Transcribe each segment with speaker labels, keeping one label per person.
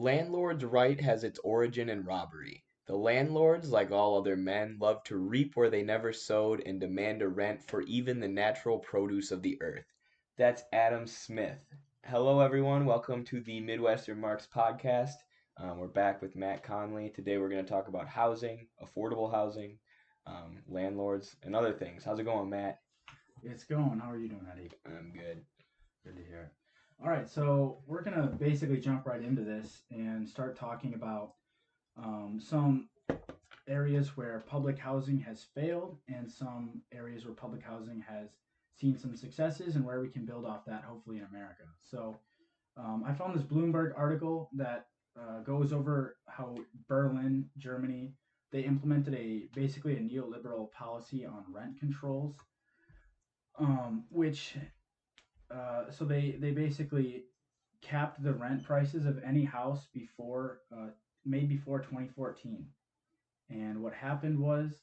Speaker 1: landlord's right has its origin in robbery. The landlords, like all other men, love to reap where they never sowed and demand a rent for even the natural produce of the earth. That's Adam Smith. Hello, everyone. Welcome to the Midwestern Marks podcast. We're back with Matt Connolly. Today, we're going to talk about housing, affordable housing, landlords, and other things. How's it going, Matt?
Speaker 2: It's going. How are you doing, Eddie?
Speaker 1: I'm good.
Speaker 2: Good to hear. All right, so we're gonna basically jump right into this and start talking about some areas where public housing has failed and some areas where public housing has seen some successes and where we can build off that, hopefully in America. So I found this Bloomberg article that goes over how Berlin, Germany, they implemented a basically a neoliberal policy on rent controls, which so they basically capped the rent prices of any house before made before 2014. And what happened was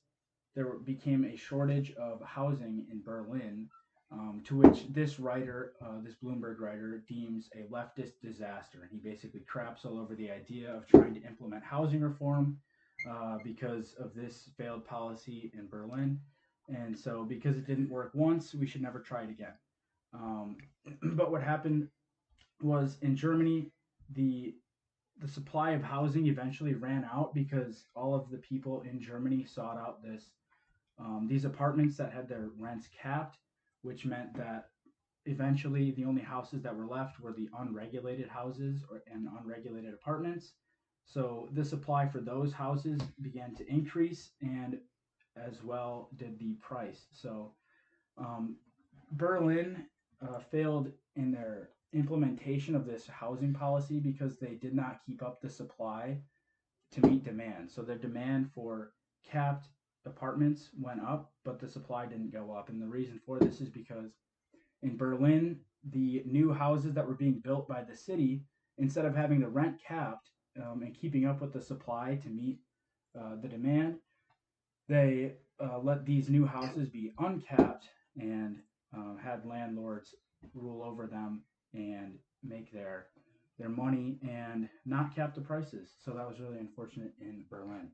Speaker 2: there became a shortage of housing in Berlin, to which this writer, this Bloomberg writer, deems a leftist disaster. He basically craps all over the idea of trying to implement housing reform because of this failed policy in Berlin. And so, because it didn't work once, we should never try it again. Um, but what happened was in Germany, the the supply of housing eventually ran out because all of the people in Germany sought out these apartments that had their rents capped, which meant that eventually the only houses that were left were the unregulated houses and unregulated apartments. So the supply for those houses began to increase, and as well did the price. So um, Berlin failed in their implementation of this housing policy because they did not keep up the supply to meet demand. So their demand for capped apartments went up, but the supply didn't go up. And the reason for this is because in Berlin, the new houses that were being built by the city, instead of having the rent capped and keeping up with the supply to meet the demand, they let these new houses be uncapped and had landlords rule over them and make their money and not cap the prices. So that was really unfortunate in Berlin.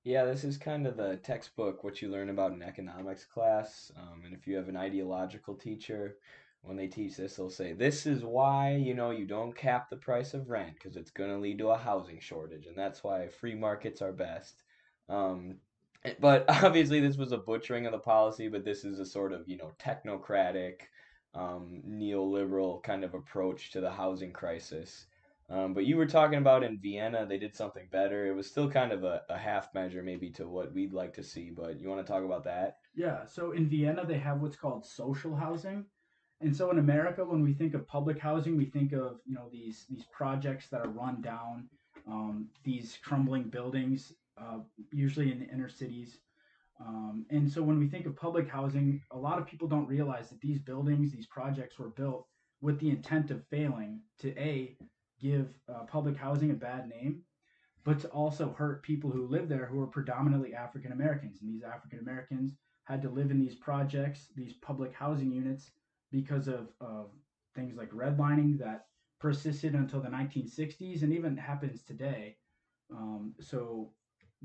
Speaker 1: Yeah, this is kind of the textbook, what you learn about in economics class. And if you have an ideological teacher, when they teach this, they'll say, this is why, you don't cap the price of rent because it's going to lead to a housing shortage. And that's why free markets are best. Um, but obviously, this was a butchering of the policy, but this is a sort of, technocratic, neoliberal kind of approach to the housing crisis. But you were talking about in Vienna, they did something better. It was still kind of a half measure, maybe, to what we'd like to see. But you want to talk about that?
Speaker 2: Yeah, so in Vienna, they have what's called social housing. And so in America, when we think of public housing, we think of these projects that are run down, these crumbling buildings, usually in the inner cities. And so when we think of public housing, a lot of people don't realize that these buildings, these projects were built with the intent of failing to give public housing a bad name, but to also hurt people who live there who are predominantly African Americans. And these African Americans had to live in these projects, these public housing units, because of things like redlining that persisted until the 1960s and even happens today. So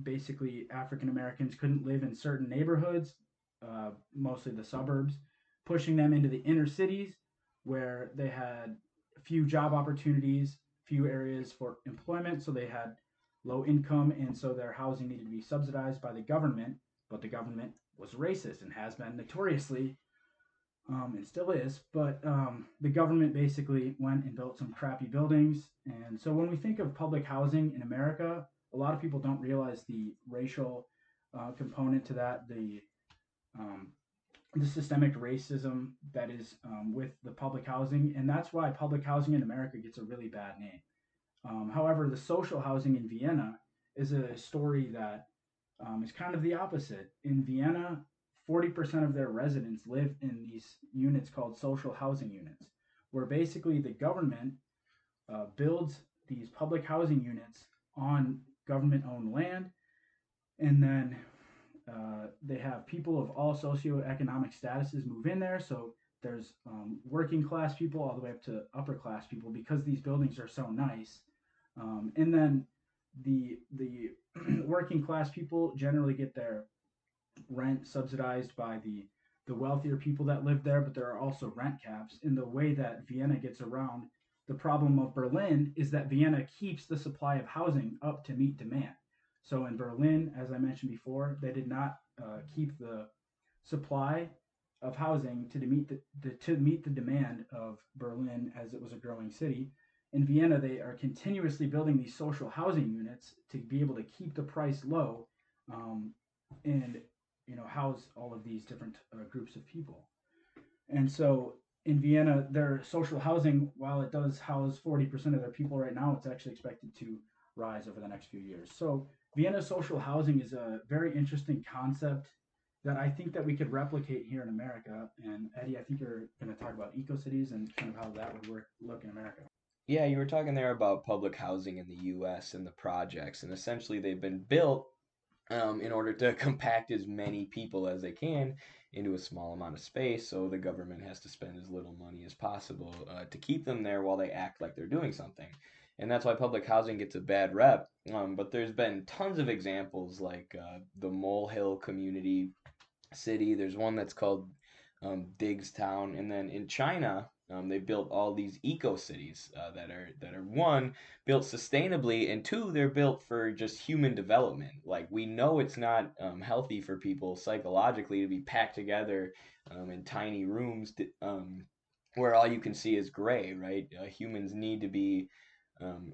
Speaker 2: basically, African Americans couldn't live in certain neighborhoods, mostly the suburbs, pushing them into the inner cities where they had few job opportunities, few areas for employment. So they had low income, and so their housing needed to be subsidized by the government. But the government was racist and has been notoriously, and still is. But the government basically went and built some crappy buildings. And so when we think of public housing in America, a lot of people don't realize the racial component to that, um, the systemic racism that is with the public housing, and that's why public housing in America gets a really bad name. However, the social housing in Vienna is a story that is kind of the opposite. In Vienna, 40% of their residents live in these units called social housing units, where basically the government builds these public housing units on government owned land, and then they have people of all socioeconomic statuses move in there. So there's working class people all the way up to upper class people because these buildings are so nice. And then the working class people generally get their rent subsidized by the wealthier people that live there, but there are also rent caps. In the way that Vienna gets around the problem of Berlin is that Vienna keeps the supply of housing up to meet demand. So in Berlin, as I mentioned before, they did not keep the supply of housing to meet to meet the demand of Berlin as it was a growing city. In Vienna, they are continuously building these social housing units to be able to keep the price low, um, and house all of these different groups of people. And so in Vienna, their social housing, while it does house 40% of their people right now, it's actually expected to rise over the next few years. So Vienna social housing is a very interesting concept that I think that we could replicate here in America. And Eddie, I think you're going to talk about eco cities and kind of how that would look in America.
Speaker 1: Yeah, you were talking there about public housing in the U.S. and the projects, and essentially they've been built in order to compact as many people as they can into a small amount of space. So the government has to spend as little money as possible to keep them there while they act like they're doing something. And that's why public housing gets a bad rep. But there's been tons of examples like the Molehill Community City. There's one that's called Digstown, and then in China, they built all these eco cities that are one built sustainably, and two they're built for just human development. Like we know it's not healthy for people psychologically to be packed together in tiny rooms where all you can see is gray, right? Humans need to be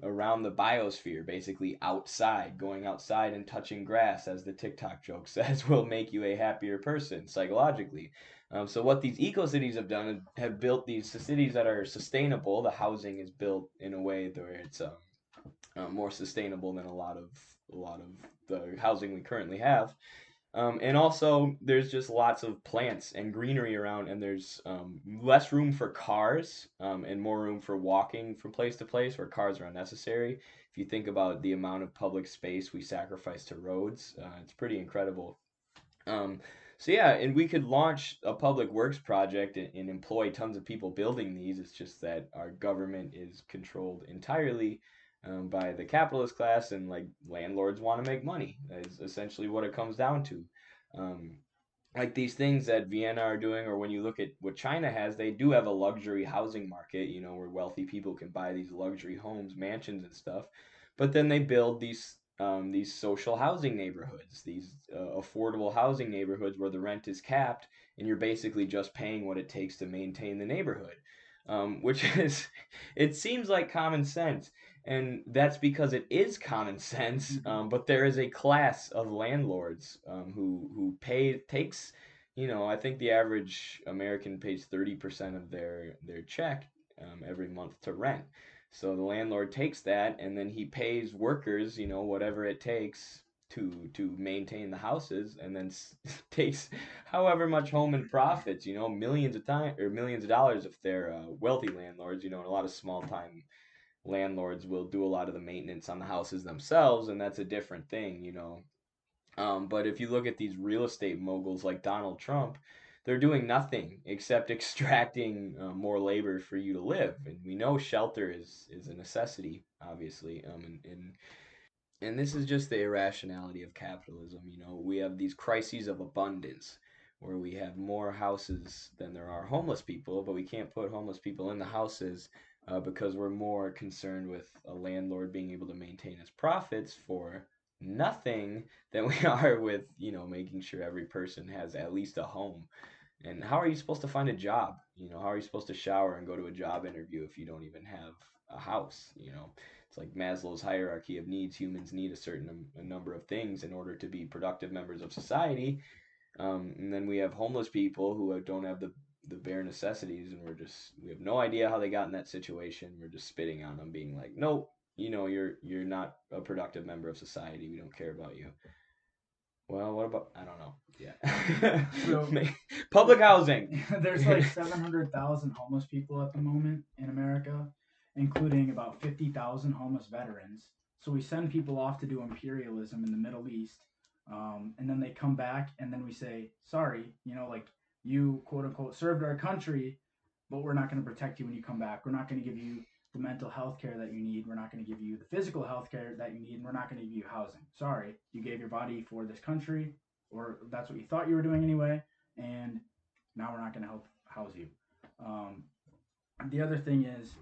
Speaker 1: around the biosphere, basically outside, going outside and touching grass, as the TikTok joke says, will make you a happier person psychologically. So what these eco cities have done is have built these cities that are sustainable. The housing is built in a way where it's more sustainable than a lot of the housing we currently have. And also, there's just lots of plants and greenery around, and there's less room for cars and more room for walking from place to place where cars are unnecessary. If you think about the amount of public space we sacrifice to roads, it's pretty incredible. Um, so yeah, and we could launch a public works project and employ tons of people building these. It's just that our government is controlled entirely by the capitalist class, and like landlords want to make money. That is essentially what it comes down to. Um, like these things that Vienna are doing, or when you look at what China has, they do have a luxury housing market, where wealthy people can buy these luxury homes, mansions, and stuff. But then they build these social housing neighborhoods, these affordable housing neighborhoods where the rent is capped, and you're basically just paying what it takes to maintain the neighborhood, which is, it seems like common sense, and that's because it is common sense.
Speaker 2: Mm-hmm.
Speaker 1: But there is a class of landlords who takes, I think the average American pays 30% of their check every month to rent. So the landlord takes that and then he pays workers, whatever it takes to maintain the houses, and then takes however much home in profits, millions of time or millions of dollars if they're wealthy landlords, and a lot of small time landlords will do a lot of the maintenance on the houses themselves, and that's a different thing. But if you look at these real estate moguls like Donald Trump, they're doing nothing except extracting more labor for you to live. And we know shelter is a necessity, obviously. And this is just the irrationality of capitalism. We have these crises of abundance where we have more houses than there are homeless people, but we can't put homeless people in the houses because we're more concerned with a landlord being able to maintain his profits for nothing than we are with, making sure every person has at least a home. And how are you supposed to find a job? How are you supposed to shower and go to a job interview if you don't even have a house? It's like Maslow's hierarchy of needs. Humans need a number of things in order to be productive members of society. And then we have homeless people who don't have the bare necessities, and we have no idea how they got in that situation. We're just spitting on them, being like, nope, you're not a productive member of society. We don't care about you. Well, what about, I don't know. Yeah.
Speaker 2: So
Speaker 1: Public housing.
Speaker 2: there's like 700,000 homeless people at the moment in America, including about 50,000 homeless veterans. So we send people off to do imperialism in the Middle East, and then they come back, and then we say, sorry, like you quote unquote served our country, but we're not going to protect you when you come back. We're not going to give you the mental health care that you need. We're not going to give you the physical health care that you need, and we're not going to give you housing. Sorry, you gave your body for this country, or that's what you thought you were doing anyway, and now we're not going to help house you. Um, the other thing is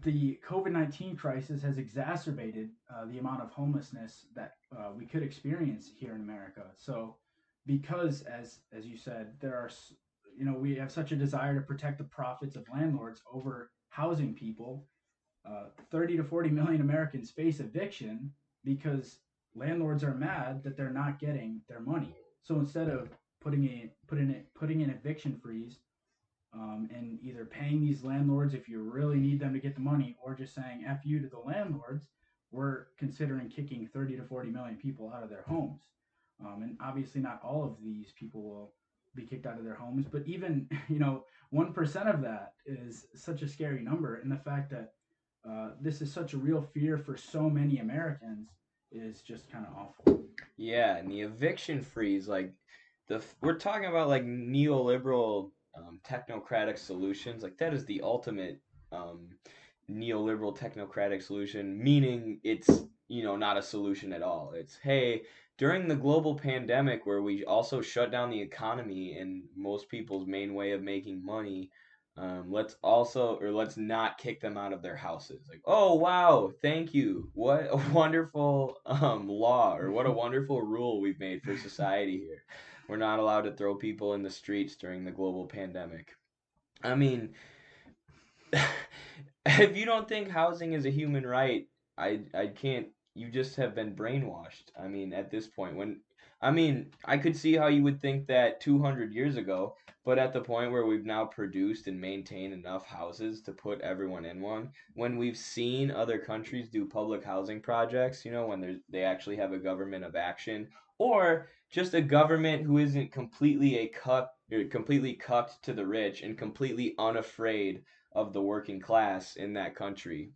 Speaker 2: the COVID 19 crisis has exacerbated the amount of homelessness that we could experience here in America. So, because, as you said, we have such a desire to protect the profits of landlords over housing people. 30 to 40 million Americans face eviction because landlords are mad that they're not getting their money. So instead of putting an eviction freeze and either paying these landlords if you really need them to get the money, or just saying "f you" to the landlords, we're considering kicking 30 to 40 million people out of their homes. And obviously, not all of these people will be kicked out of their homes, but even 1% of that is such a scary number, and the fact that this is such a real fear for so many Americans is just kind of awful.
Speaker 1: Yeah, and the eviction freeze, like we're talking about like neoliberal, technocratic solutions. Like that is the ultimate um, neoliberal technocratic solution, meaning it's not a solution at all. It's hey, during the global pandemic where we also shut down the economy and most people's main way of making money. Let's not kick them out of their houses. Like, oh wow, thank you. What a wonderful law, or what a wonderful rule we've made for society here. We're not allowed to throw people in the streets during the global pandemic. I mean, if you don't think housing is a human right, I can't. You just have been brainwashed. I mean, at this point, I could see how you would think that 200 years ago, but at the point where we've now produced and maintained enough houses to put everyone in one, when we've seen other countries do public housing projects, when they actually have a government of action, or just a government who isn't completely cut to the rich and completely unafraid of the working class in that country.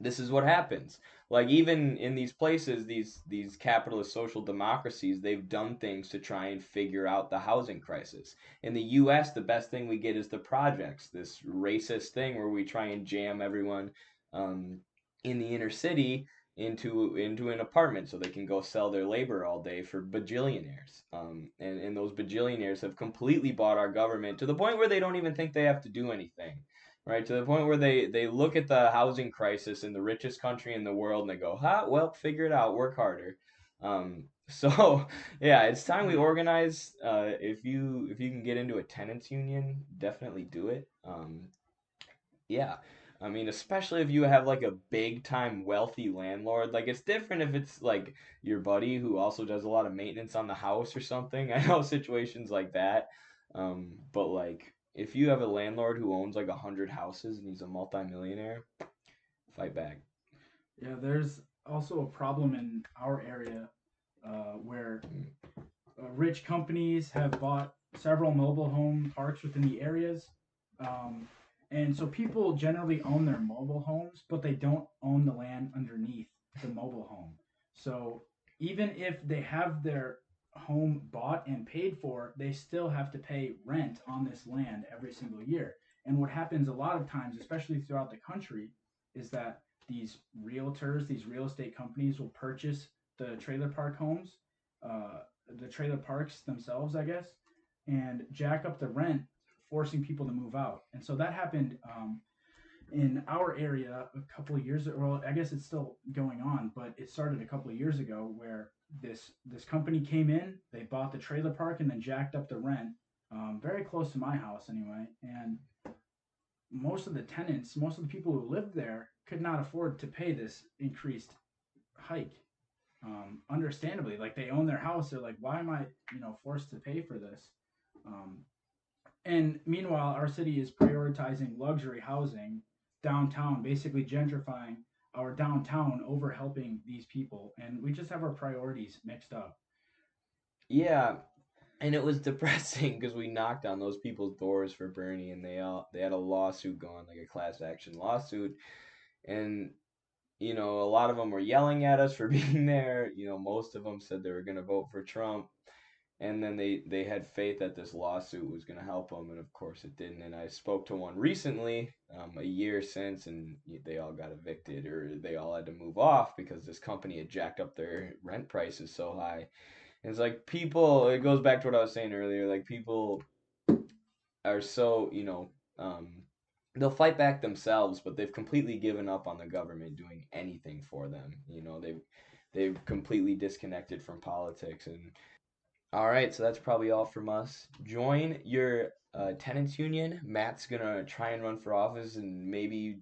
Speaker 1: This is what happens. Like even in these places, these capitalist social democracies, they've done things to try and figure out the housing crisis. In the U.S., the best thing we get is the projects, this racist thing where we try and jam everyone um, in the inner city into an apartment so they can go sell their labor all day for bajillionaires. And those bajillionaires have completely bought our government to the point where they don't even think they have to do anything, right? To the point where they look at the housing crisis in the richest country in the world and they go, "Ha, well, figure it out, work harder." So yeah, it's time we organize. If you can get into a tenants union, definitely do it. Yeah. I mean, especially if you have like a big time wealthy landlord. Like, it's different if it's like your buddy who also does a lot of maintenance on the house or something. I know situations like that. But like, if you have a landlord who owns like 100 houses and he's a multimillionaire, fight back.
Speaker 2: Yeah, there's also a problem in our area where
Speaker 1: Mm.
Speaker 2: rich companies have bought several mobile home parks within the areas. Um, and so people generally own their mobile homes, but they don't own the land underneath the mobile home. So even if they have their home bought and paid for, they still have to pay rent on this land every single year. And what happens a lot of times, especially throughout the country, is that these real estate companies will purchase the trailer park homes, uh, the trailer parks themselves, I guess, and jack up the rent, forcing people to move out. And so that happened in our area a couple of years ago. Well, I guess it's still going on, but it started a couple of years ago where this company came in, they bought the trailer park, and then jacked up the rent, very close to my house anyway. And most of the people who lived there could not afford to pay this increased hike. Understandably, like they own their house, they're like, why am I, forced to pay for this? Um, and meanwhile, our city is prioritizing luxury housing downtown, basically gentrifying our downtown over helping these people, and we just have our priorities mixed up.
Speaker 1: Yeah, and it was depressing because we knocked on those people's doors for Bernie, and they had a lawsuit going, like a class action lawsuit, and a lot of them were yelling at us for being there. Most of them said they were going to vote for Trump. and then they had faith that this lawsuit was going to help them, and of course it didn't. And I spoke to one recently, a year since, and they all got evicted, or they all had to move off because this company had jacked up their rent prices so high. And it's like people, it goes back to what I was saying earlier, like people are so, they'll fight back themselves, but they've completely given up on the government doing anything for them. They've completely disconnected from politics. And all right, so that's probably all from us. Join your tenants union. Matt's gonna try and run for office and maybe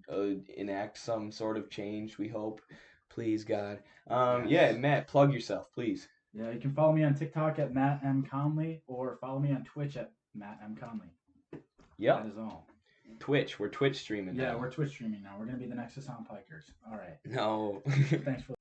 Speaker 1: enact some sort of change. We hope, please God. Yeah,
Speaker 2: Yes.
Speaker 1: Matt, plug yourself, please.
Speaker 2: Yeah, you can follow me on TikTok at Matt M. Conley or follow me on Twitch at Matt M. Conley. That
Speaker 1: Yep,
Speaker 2: is all.
Speaker 1: Twitch. We're Twitch streaming
Speaker 2: Yeah,
Speaker 1: now.
Speaker 2: we're Twitch streaming now. We're going to be the next Sound Pikers. All right.
Speaker 1: No.
Speaker 2: Thanks for